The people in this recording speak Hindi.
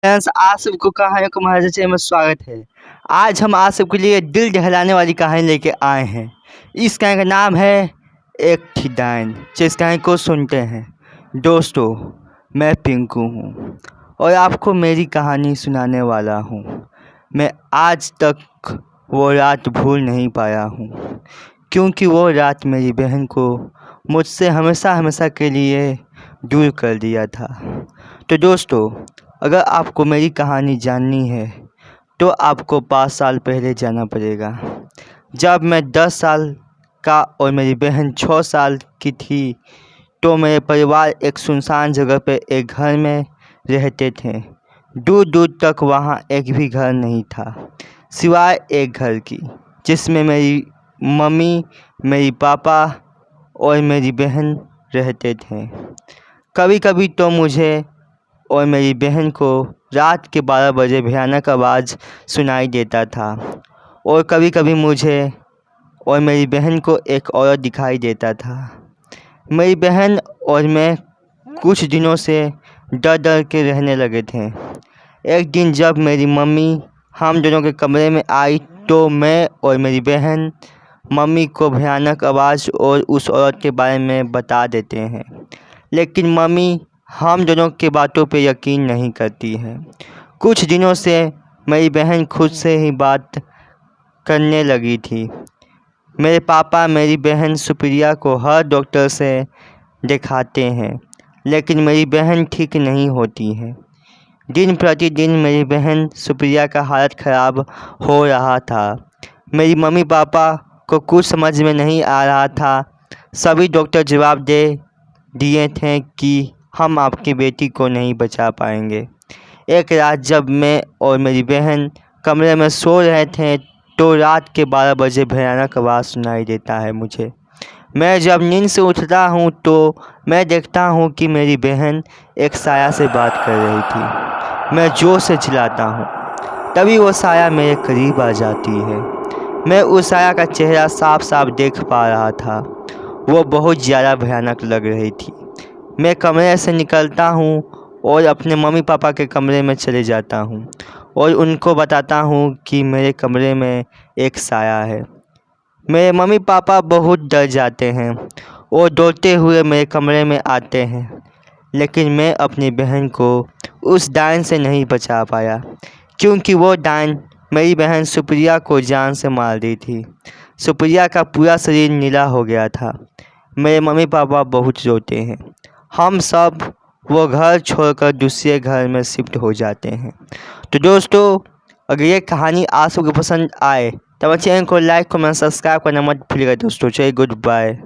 फ्रेंड्स, आप सबको कहानियों को महाराजा चैनल में स्वागत है। आज हम आप सबके लिए दिल दहलाने वाली कहानी लेके आए हैं। इस कहानी का नाम है एक थी डायन। जिस कहानी को सुनते हैं। दोस्तों, मैं पिंकू हूँ और आपको मेरी कहानी सुनाने वाला हूँ। मैं आज तक वो रात भूल नहीं पाया हूँ, क्योंकि वो रात मेरी बहन को मुझसे हमेशा हमेशा के लिए दूर कर दिया था। तो दोस्तों, अगर आपको मेरी कहानी जाननी है तो आपको 5 साल पहले जाना पड़ेगा, जब मैं 10 साल का और मेरी बहन 6 साल की थी। तो मेरे परिवार एक सुनसान जगह पर एक घर में रहते थे। दूर दूर तक वहाँ एक भी घर नहीं था, सिवाय एक घर की, जिसमें मेरी मम्मी, मेरी पापा और मेरी बहन रहते थे। कभी कभी तो मुझे और मेरी बहन को रात के 12 बजे भयानक आवाज़ सुनाई देता था, और कभी कभी मुझे और मेरी बहन को एक औरत दिखाई देता था। मेरी बहन और मैं कुछ दिनों से डर डर के रहने लगे थे। एक दिन जब मेरी मम्मी हम दोनों के कमरे में आई तो मैं और मेरी बहन मम्मी को भयानक आवाज़ और उस औरत के बारे में बता देते हैं, लेकिन मम्मी हम दोनों के बातों पे यकीन नहीं करती है। कुछ दिनों से मेरी बहन खुद से ही बात करने लगी थी। मेरे पापा मेरी बहन सुप्रिया को हर डॉक्टर से दिखाते हैं, लेकिन मेरी बहन ठीक नहीं होती है। दिन प्रतिदिन मेरी बहन सुप्रिया का हालत ख़राब हो रहा था। मेरी मम्मी पापा को कुछ समझ में नहीं आ रहा था। सभी डॉक्टर जवाब दे दिए थे कि हम आपकी बेटी को नहीं बचा पाएंगे। एक रात जब मैं और मेरी बहन कमरे में सो रहे थे तो रात के 12 बजे भयानक आवाज़ सुनाई देता है मुझे। मैं जब नींद से उठता हूँ तो मैं देखता हूँ कि मेरी बहन एक साया से बात कर रही थी। मैं जोर से चिल्लाता हूँ, तभी वो साया मेरे करीब आ जाती है। मैं उस साया का चेहरा साफ साफ देख पा रहा था। वो बहुत ज़्यादा भयानक लग रही थी। मैं कमरे से निकलता हूँ और अपने मम्मी पापा के कमरे में चले जाता हूँ और उनको बताता हूँ कि मेरे कमरे में एक साया है। मेरे मम्मी पापा बहुत डर जाते हैं और दौड़ते हुए मेरे कमरे में आते हैं, लेकिन मैं अपनी बहन को उस डायन से नहीं बचा पाया, क्योंकि वो डायन मेरी बहन सुप्रिया को जान से मार दी थी। सुप्रिया का पूरा शरीर नीला हो गया था। मेरे मम्मी पापा बहुत रोते हैं। हम सब वो घर छोड़कर दूसरे घर में शिफ्ट हो जाते हैं। तो दोस्तों, अगर ये कहानी आप सबको पसंद आए तो मेरे चैनल को लाइक कमेंट सब्सक्राइब करना मत भूलिएगा दोस्तों। चलिए, गुड बाय।